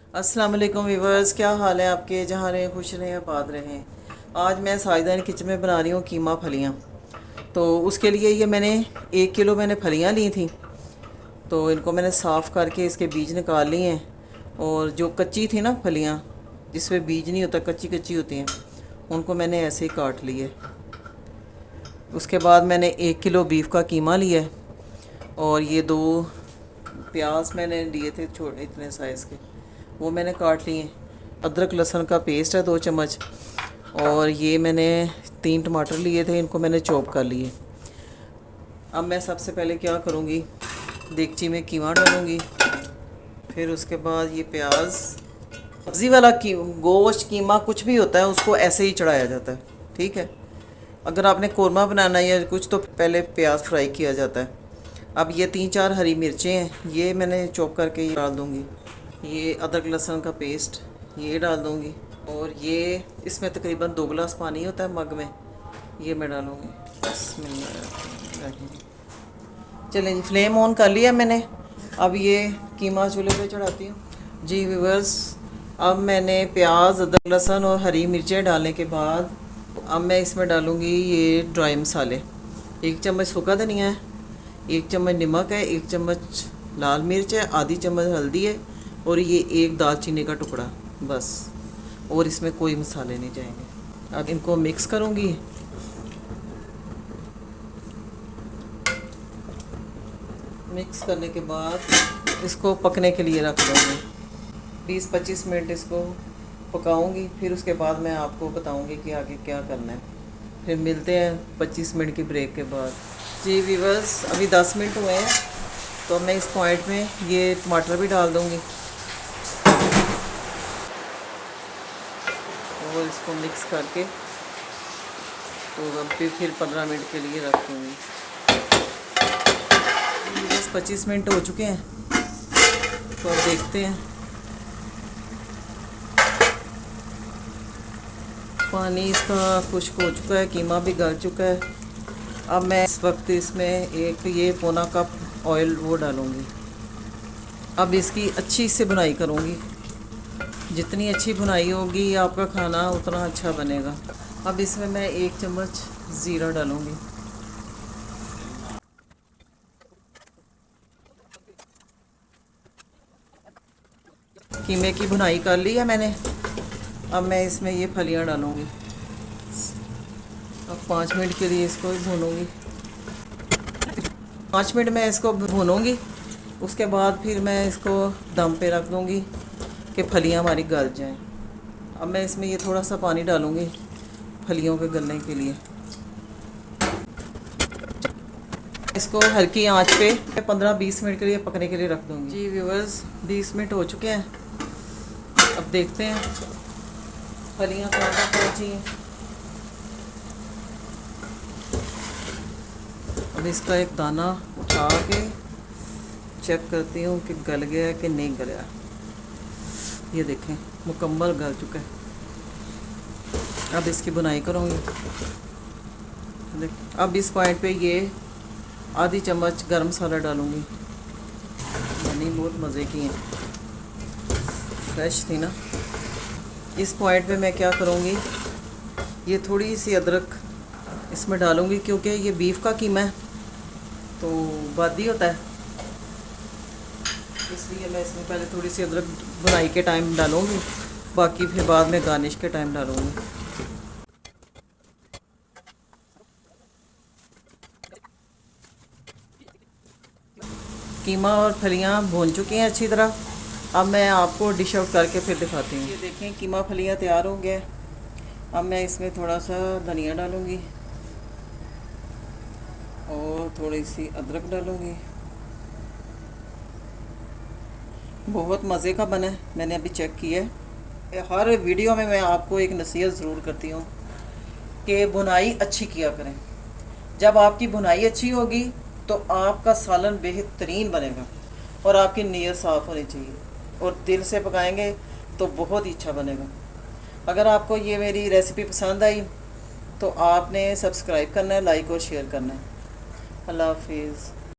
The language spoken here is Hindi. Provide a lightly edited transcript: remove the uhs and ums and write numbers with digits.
अस्सलाम वालेकुम व्यूवर्स, क्या हाल है आपके? जहाँ रहें खुश रहें आबाद रहें। आज मैं साजदान किचन में बना रही हूँ कीमा फलियाँ। तो उसके लिए ये मैंने 1 किलो मैंने फलियाँ ली थी। तो इनको मैंने साफ़ करके इसके बीज निकाल लिए हैं। और जो कच्ची थी ना फलियाँ, जिसमें बीज नहीं होता, कच्ची कच्ची होती हैं, उनको मैंने ऐसे ही काट लिए। उसके बाद मैंने 1 किलो बीफ का कीमा लिया है। और ये 2 प्याज मैंने लिए थे छोटे इतने साइज़ के, वो मैंने काट लिए। अदरक लहसुन का पेस्ट है 2 चम्मच। और ये मैंने 3 टमाटर लिए थे, इनको मैंने चॉप कर लिए। अब मैं सबसे पहले क्या करूँगी, देगची में कीमा डालूँगी। फिर उसके बाद ये प्याज, सब्ज़ी वाला गोश्त कीमा कुछ भी होता है उसको ऐसे ही चढ़ाया जाता है, ठीक है। अगर आपने कोरमा बनाना है या कुछ तो पहले प्याज फ्राई किया जाता है। अब ये 3-4 हरी मिर्चें हैं, ये मैंने चॉप करके डाल दूँगी। ये अदरक लहसुन का पेस्ट ये डाल दूँगी। और ये इसमें तकरीबन 2 गिलास पानी होता है मग में, ये मैं डालूँगी। चलें जी, फ्लेम ऑन कर लिया मैंने। अब ये कीमा चूल्हे पे चढ़ाती हूँ जी व्यूअर्स। अब मैंने प्याज, अदरक लहसुन और हरी मिर्चें डालने के बाद अब मैं इसमें डालूँगी ये ड्राई मसाले। 1 चम्मच सूखा धनिया है, 1 चम्मच नमक है, 1 चम्मच लाल मिर्च है, आधी चम्मच हल्दी है, और ये 1 दालचीनी का टुकड़ा, बस। और इसमें कोई मसाले नहीं जाएंगे। अब इनको मिक्स करूँगी। मिक्स करने के बाद इसको पकने के लिए रख दूँगी। 20-25 मिनट इसको पकाऊँगी। फिर उसके बाद मैं आपको बताऊँगी कि आगे क्या करना है। फिर मिलते हैं 25 मिनट की ब्रेक के बाद। जी व्यूअर्स, अभी 10 मिनट हुए हैं। तो मैं इस पॉइंट में ये टमाटर भी डाल दूँगी और इसको मिक्स करके तो अब भी फिर 15 मिनट के लिए रख दूँगी। बस 25 मिनट हो चुके हैं, तो अब देखते हैं। पानी इसका खुश्क हो चुका है, कीमा भी गल चुका है। अब मैं इस वक्त इसमें एक ये पौना कप ऑयल वो डालूँगी। अब इसकी अच्छी से बुनाई करूँगी। जितनी अच्छी बुनाई होगी आपका खाना उतना अच्छा बनेगा। अब इसमें मैं 1 चम्मच ज़ीरा डालूँगी। कीमे की बुनाई कर ली है मैंने। अब मैं इसमें ये फलियाँ डालूँगी। अब 5 मिनट के लिए इसको भूनूँगी। 5 मिनट मैं इसको भूनूँगी। उसके बाद फिर मैं इसको दम पे रख दूँगी कि फलियाँ हमारी गल जाएं। अब मैं इसमें ये थोड़ा सा पानी डालूँगी फलियों के गलने के लिए। इसको हल्की आंच पे 15-20 मिनट के लिए पकने के लिए रख दूँगी। जी व्यूअर्स, 20 मिनट हो चुके हैं। अब देखते हैं फलियाँ कहाँ तक पहुँची हैं। अब इसका एक दाना उठा के चेक करती हूँ कि गल गया है कि नहीं गला। ये देखें, मुकम्मल गल चुका है। अब इसकी बुनाई करूँगी। अब इस पॉइंट पे ये आधी चम्मच गरम मसाला डालूँगी। यानी बहुत मज़े की हैं, फ्रेश थी ना। इस पॉइंट पे मैं क्या करूँगी, ये थोड़ी सी अदरक इसमें डालूँगी, क्योंकि ये बीफ का कीमा है तो बादी होता है, इसलिए मैं इसमें पहले थोड़ी सी अदरक बुनाई के टाइम डालूँगी, बाकी फिर बाद में गार्निश के टाइम डालूँगी। कीमा और फलियाँ भून चुकी हैं अच्छी तरह। अब मैं आपको डिश आउट करके फिर दिखाती हूँ। ये देखें, कीमा फलियाँ तैयार हो गया। अब मैं इसमें थोड़ा सा धनिया डालूँगी और थोड़ी सी अदरक डालूँगी। बहुत मज़े का बना है, मैंने अभी चेक किया है। हर वीडियो में मैं आपको एक नसीहत ज़रूर करती हूँ कि बुनाई अच्छी किया करें। जब आपकी बुनाई अच्छी होगी तो आपका सालन बेहतरीन बनेगा और आपकी नीयत साफ़ होनी चाहिए और दिल से पकाएंगे तो बहुत ही अच्छा बनेगा। अगर आपको ये मेरी रेसिपी पसंद आई तो आपने सब्सक्राइब करना है, लाइक और शेयर करना है। अल्लाह हाफिज़।